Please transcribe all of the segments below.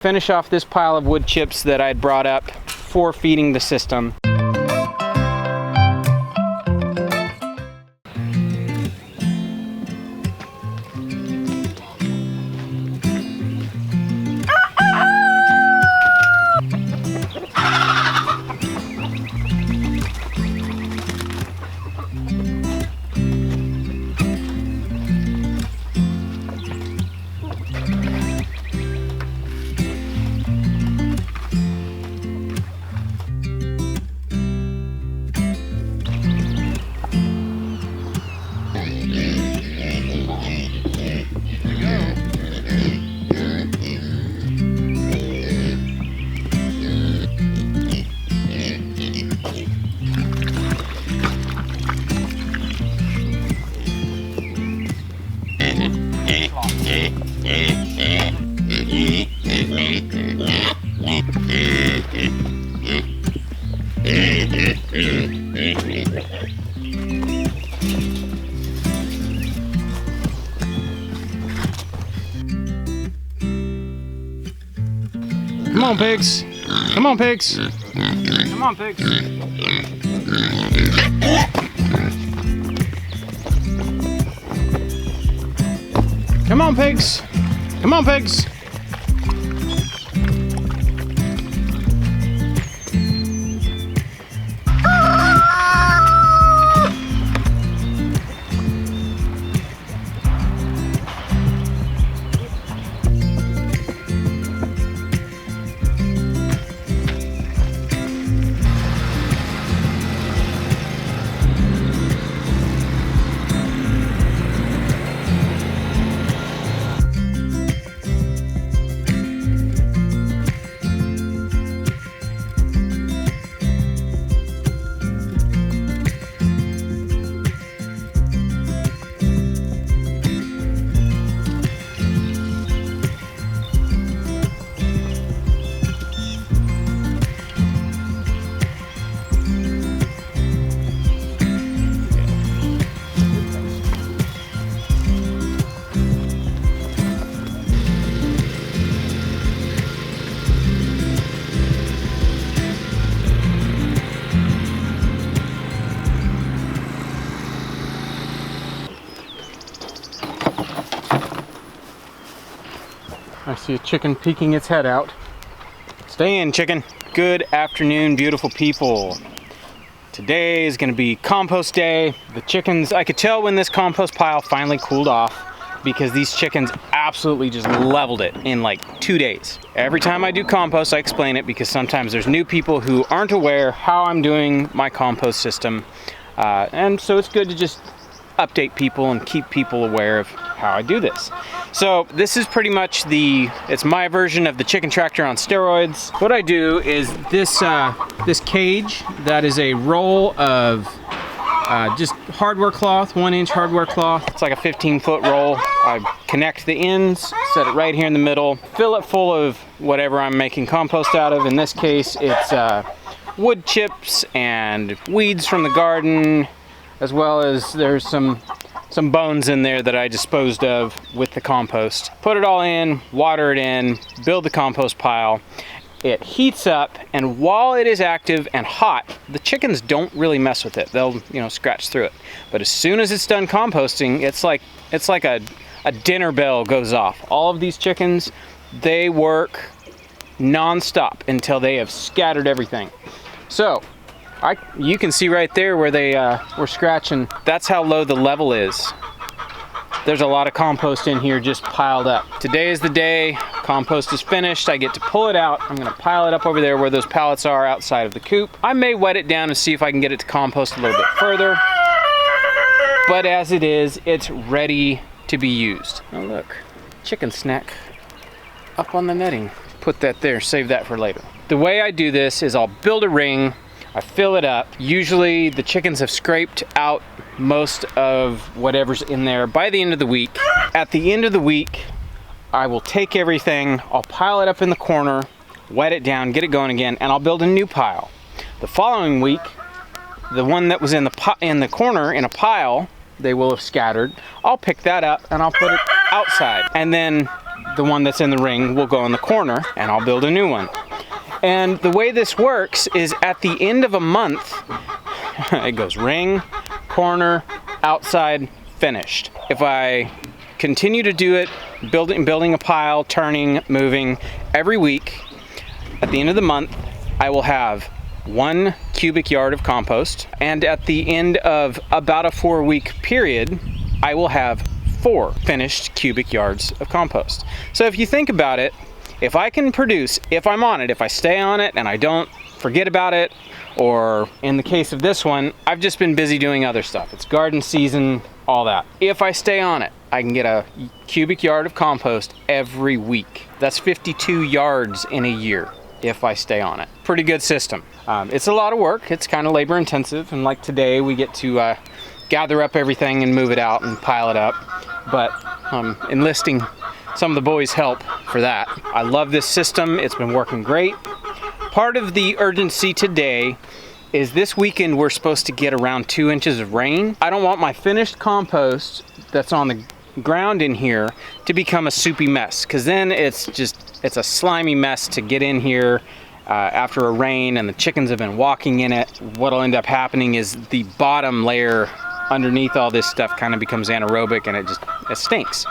Finish off this pile of wood chips that I'd brought up for feeding the system. Come on, pigs. Come on, pigs. Come on, pigs. Come on, pigs. Come on, pigs. I see a chicken peeking its head out. Stay in, chicken. Good afternoon, beautiful people. Today is gonna be compost day. The chickens, I could tell when this compost pile finally cooled off because these chickens absolutely just leveled it in like 2 days. Every time I do compost, I explain it because sometimes there's new people who aren't aware how I'm doing my compost system. And so it's good to just update people and keep people aware of how I do this. So this is pretty much it's my version of the chicken tractor on steroids. What I do is this cage, that is a roll of just hardware cloth, 1-inch hardware cloth. It's like a 15-foot roll. I connect the ends, set it right here in the middle, fill it full of whatever I'm making compost out of. In this case, it's wood chips and weeds from the garden, as well as there's some bones in there that I disposed of with the compost. Put it all in, water it in, build the compost pile. It heats up, and while it is active and hot, the chickens don't really mess with it. They'll, scratch through it. But as soon as it's done composting, it's like a dinner bell goes off. All of these chickens, they work non-stop until they have scattered everything. So you can see right there where they were scratching. That's how low the level is. There's a lot of compost in here just piled up. Today is the day. Compost is finished. I get to pull it out. I'm gonna pile it up over there where those pallets are outside of the coop. I may wet it down and see if I can get it to compost a little bit further. But as it is, it's ready to be used. Oh look, chicken snack up on the netting. Put that there, save that for later. The way I do this is I'll build a ring, I fill it up. Usually the chickens have scraped out most of whatever's in there by the end of the week. At the end of the week, I will take everything, I'll pile it up in the corner, wet it down, get it going again, and I'll build a new pile. The following week, the one that was in the corner in a pile, they will have scattered. I'll pick that up and I'll put it outside. And then the one that's in the ring will go in the corner, and I'll build a new one. And the way this works is at the end of a month, it goes ring, corner, outside, finished. If I continue to do it, building a pile, turning, moving every week, at the end of the month, I will have 1 cubic yard of compost, and at the end of about a 4-week period, I will have 4 finished cubic yards of compost. So if you think about it, if I can produce, if I'm on it, if I stay on it and I don't forget about it, or in the case of this one, I've just been busy doing other stuff. It's garden season, all that. If I stay on it, I can get a cubic yard of compost every week. That's 52 yards in a year if I stay on it. Pretty good system. It's a lot of work. It's kind of labor intensive, and like today we get to gather up everything and move it out and pile it up, but enlisting some of the boys' help for that. I love this system. It's been working great. Part of the urgency today is this weekend we're supposed to get around 2 inches of rain. I don't want my finished compost that's on the ground in here to become a soupy mess, because then it's a slimy mess to get in here after a rain, and the chickens have been walking in it. What'll end up happening is the bottom layer underneath all this stuff kind of becomes anaerobic, and it stinks.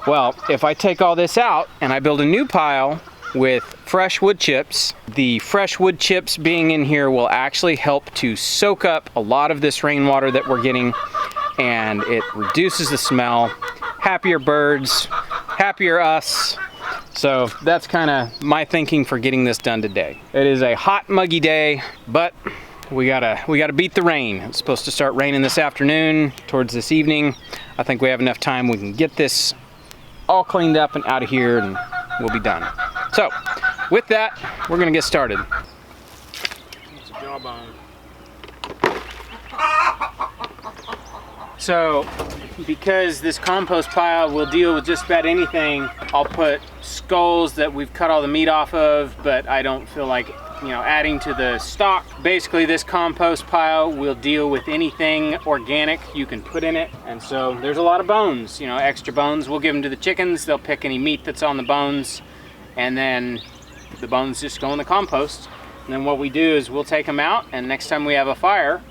Well, if I take all this out and I build a new pile with fresh wood chips, the fresh wood chips being in here will actually help to soak up a lot of this rainwater that we're getting, and it reduces the smell. Happier birds, happier us. So that's kind of my thinking for getting this done today. It is a hot, muggy day, but we gotta beat the rain. It's supposed to start raining this afternoon, towards this evening. I think we have enough time. We can get this all cleaned up and out of here, and we'll be done. So with that, we're gonna get started. It's a jawbone. So because this compost pile will deal with just about anything, I'll put skulls that we've cut all the meat off of, but I don't feel like, adding to the stock. Basically, this compost pile will deal with anything organic you can put in it. And so there's a lot of bones, extra bones. We'll give them to the chickens. They'll pick any meat that's on the bones, and then the bones just go in the compost. And then what we do is we'll take them out, and next time we have a fire,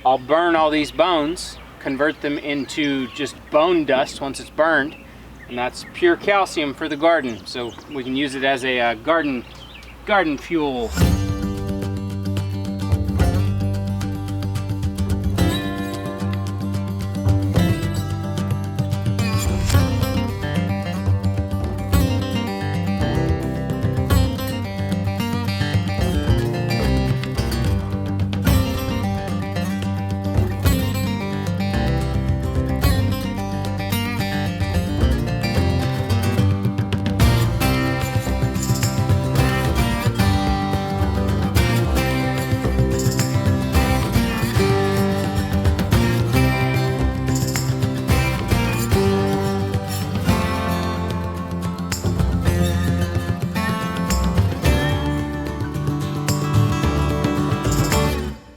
I'll burn all these bones, convert them into just bone dust once it's burned, and that's pure calcium for the garden. So we can use it as a garden fuel.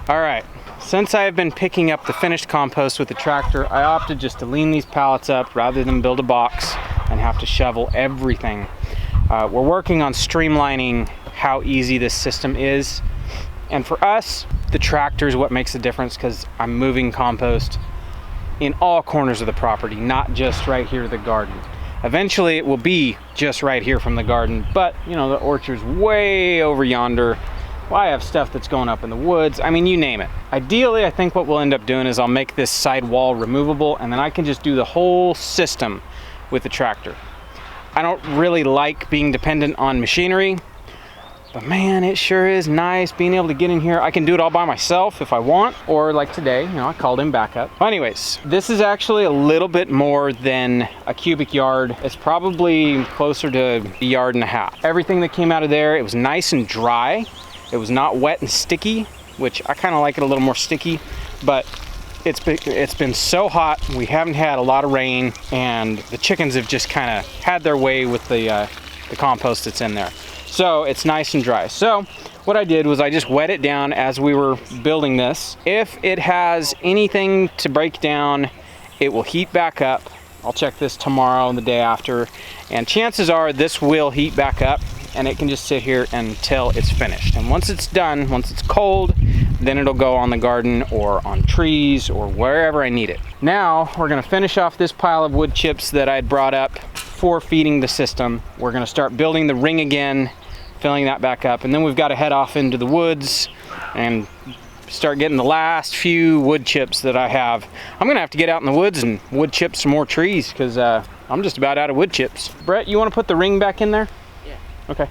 All right, since I have been picking up the finished compost with the tractor, I opted just to lean these pallets up rather than build a box and have to shovel everything. We're working on streamlining how easy this system is. And for us, the tractor is what makes the difference, because I'm moving compost in all corners of the property, not just right here at the garden. Eventually it will be just right here from the garden, but the orchard's way over yonder. Well, I have stuff that's going up in the woods. I mean, you name it. Ideally, I think what we'll end up doing is I'll make this side wall removable, and then I can just do the whole system with the tractor. I don't really like being dependent on machinery, but man, it sure is nice being able to get in here. I can do it all by myself if I want, or like today, I called in backup. Anyways, this is actually a little bit more than a cubic yard. It's probably closer to a yard and a half. Everything that came out of there, it was nice and dry. It was not wet and sticky, which I kind of like it a little more sticky, but it's been so hot. We haven't had a lot of rain, and the chickens have just kind of had their way with the compost that's in there. So it's nice and dry. So what I did was I just wet it down as we were building this. If it has anything to break down, it will heat back up. I'll check this tomorrow and the day after, and chances are this will heat back up and it can just sit here until it's finished. And once it's done, once it's cold, then it'll go on the garden or on trees or wherever I need it. Now we're gonna finish off this pile of wood chips that I'd brought up for feeding the system. We're gonna start building the ring again, filling that back up, and then we've got to head off into the woods and start getting the last few wood chips that I have. I'm gonna have to get out in the woods and wood chip some more trees because I'm just about out of wood chips. Brett, you want to put the ring back in there? Yeah. Okay.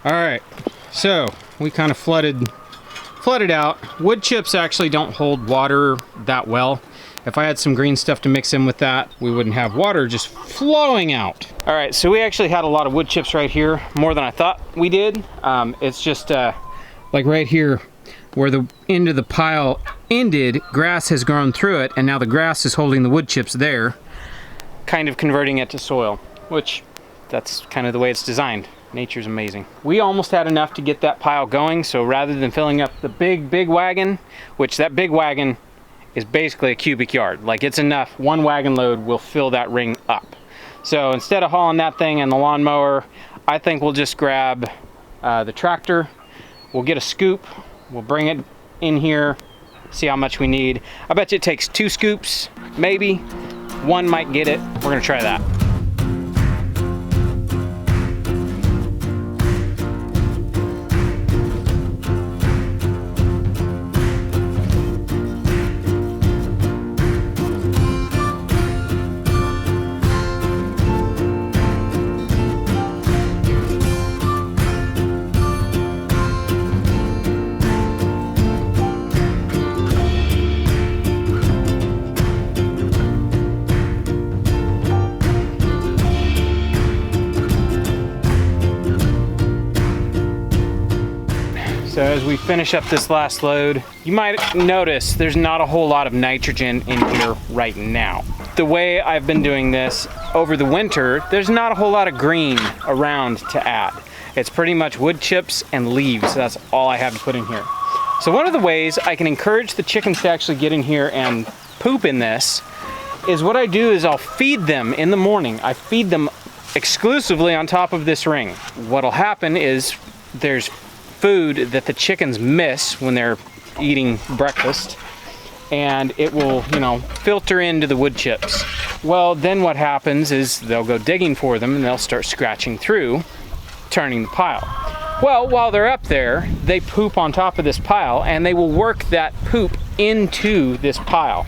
All right, so we kind of flooded out. Wood chips actually don't hold water that well. If I had some green stuff to mix in with that, we wouldn't have water just flowing out. All right, so we actually had a lot of wood chips right here, more than I thought we did. It's just like right here where the end of the pile ended, grass has grown through it, and now the grass is holding the wood chips there, kind of converting it to soil, which that's kind of the way it's designed. Nature's amazing. We almost had enough to get that pile going, so rather than filling up the big wagon, which that big wagon is basically a cubic yard, like it's enough, one wagon load will fill that ring up. So instead of hauling that thing and the lawnmower, I think we'll just grab the tractor, we'll get a scoop, we'll bring it in here, see how much we need. I bet you it takes 2 scoops, maybe. One might get it. We're gonna try that. So as we finish up this last load, you might notice there's not a whole lot of nitrogen in here right now. The way I've been doing this over the winter, there's not a whole lot of green around to add. It's pretty much wood chips and leaves. That's all I have to put in here. So one of the ways I can encourage the chickens to actually get in here and poop in this is what I do is I'll feed them in the morning. I feed them exclusively on top of this ring. What'll happen is there's food that the chickens miss when they're eating breakfast, and it will, you know, filter into the wood chips. Well, then what happens is they'll go digging for them and they'll start scratching through, turning the pile. Well, while they're up there, they poop on top of this pile and they will work that poop into this pile.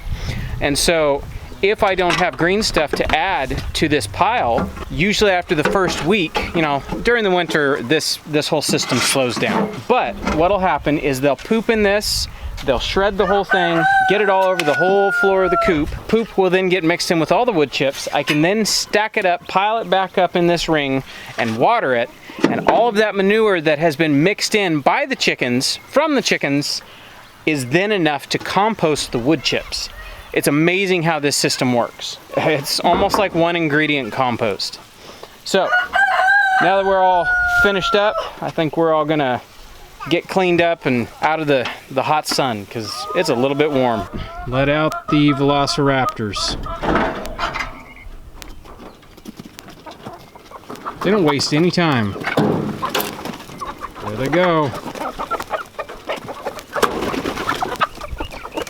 And so if I don't have green stuff to add to this pile, usually after the first week, you know, during the winter, this whole system slows down. But what'll happen is they'll poop in this, they'll shred the whole thing, get it all over the whole floor of the coop. Poop will then get mixed in with all the wood chips. I can then stack it up, pile it back up in this ring, and water it. And all of that manure that has been mixed in by the chickens, from the chickens, is then enough to compost the wood chips. It's amazing how this system works. It's almost like one ingredient compost. So now that we're all finished up, I think we're all gonna get cleaned up and out of the hot sun because it's a little bit warm. Let out the velociraptors. They don't waste any time. There they go.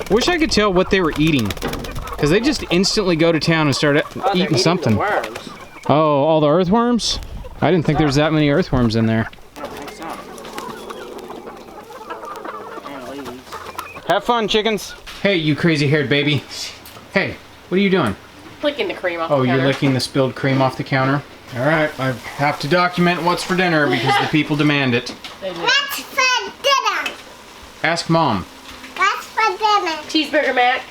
Wish I could tell what they were eating, because they just instantly go to town and start eating something. The worms. Oh, all the earthworms? I didn't think there was that many earthworms in there. I don't think so. And leaves. Have fun, chickens. Hey, you crazy-haired baby. Hey, what are you doing? Licking the cream off the counter. Oh, you're licking the spilled cream off the counter? All right, I have to document what's for dinner because the people demand it. What's for dinner? Ask Mom. What's for dinner? Cheeseburger mac.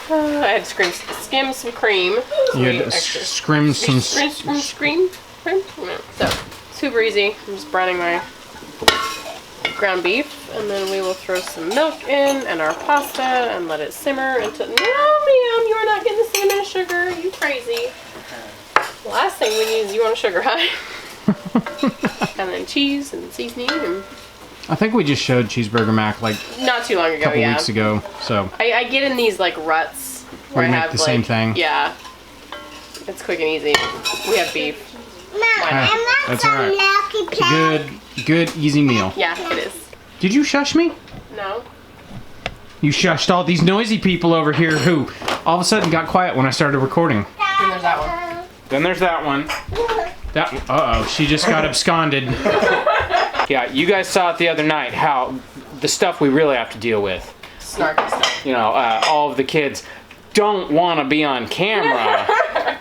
I had to skim some cream. You had to scrim some... Cream? So, super easy. I'm just browning my ground beef, and then we will throw some milk in and our pasta and let it simmer until. No, ma'am, you are not getting the cinnamon and sugar. You crazy. The last thing we need is you on a sugar high. And then cheese and seasoning and. I think we just showed Cheeseburger Mac like Not too long ago, a couple yeah. weeks ago. So I get in these like ruts where I you make have the like, same thing. Yeah. It's quick and easy. We have beef. Mom, Ah, I want that's some all right. milky plate. Good, easy meal. Yeah, it is. Did you shush me? No. You shushed all these noisy people over here who all of a sudden got quiet when I started recording. And there's that one. Then there's that one. Uh-oh, she just got absconded. Yeah, you guys saw it the other night, how the stuff we really have to deal with. Snarky stuff. You know, all of the kids don't want to be on camera,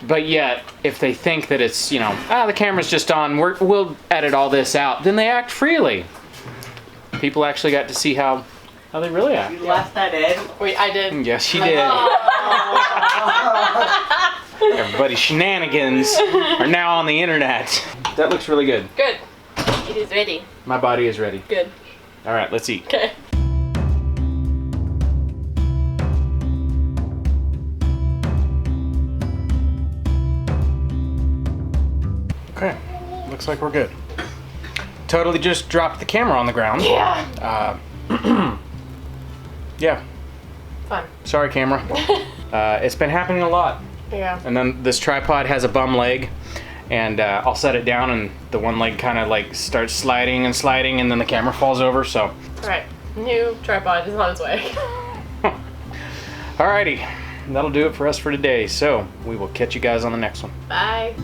but yet if they think that it's, you know, the camera's just on, we'll edit all this out, then they act freely. People actually got to see how they really act. You left that in? Wait, I did. Yes, she did. Everybody's shenanigans are now on the internet. That looks really good. Good. It is ready. My body is ready. Good. All right, let's eat. Okay. Okay, looks like we're good. Totally just dropped the camera on the ground. Yeah. Yeah, Fun. sorry camera. It's been happening a lot. Yeah. And then this tripod has a bum leg, and I'll set it down and the one leg kind of like starts sliding and sliding, and then the camera falls over, so. Alright. New tripod is on its way. Alrighty, that'll do it for us for today, so we will catch you guys on the next one. Bye.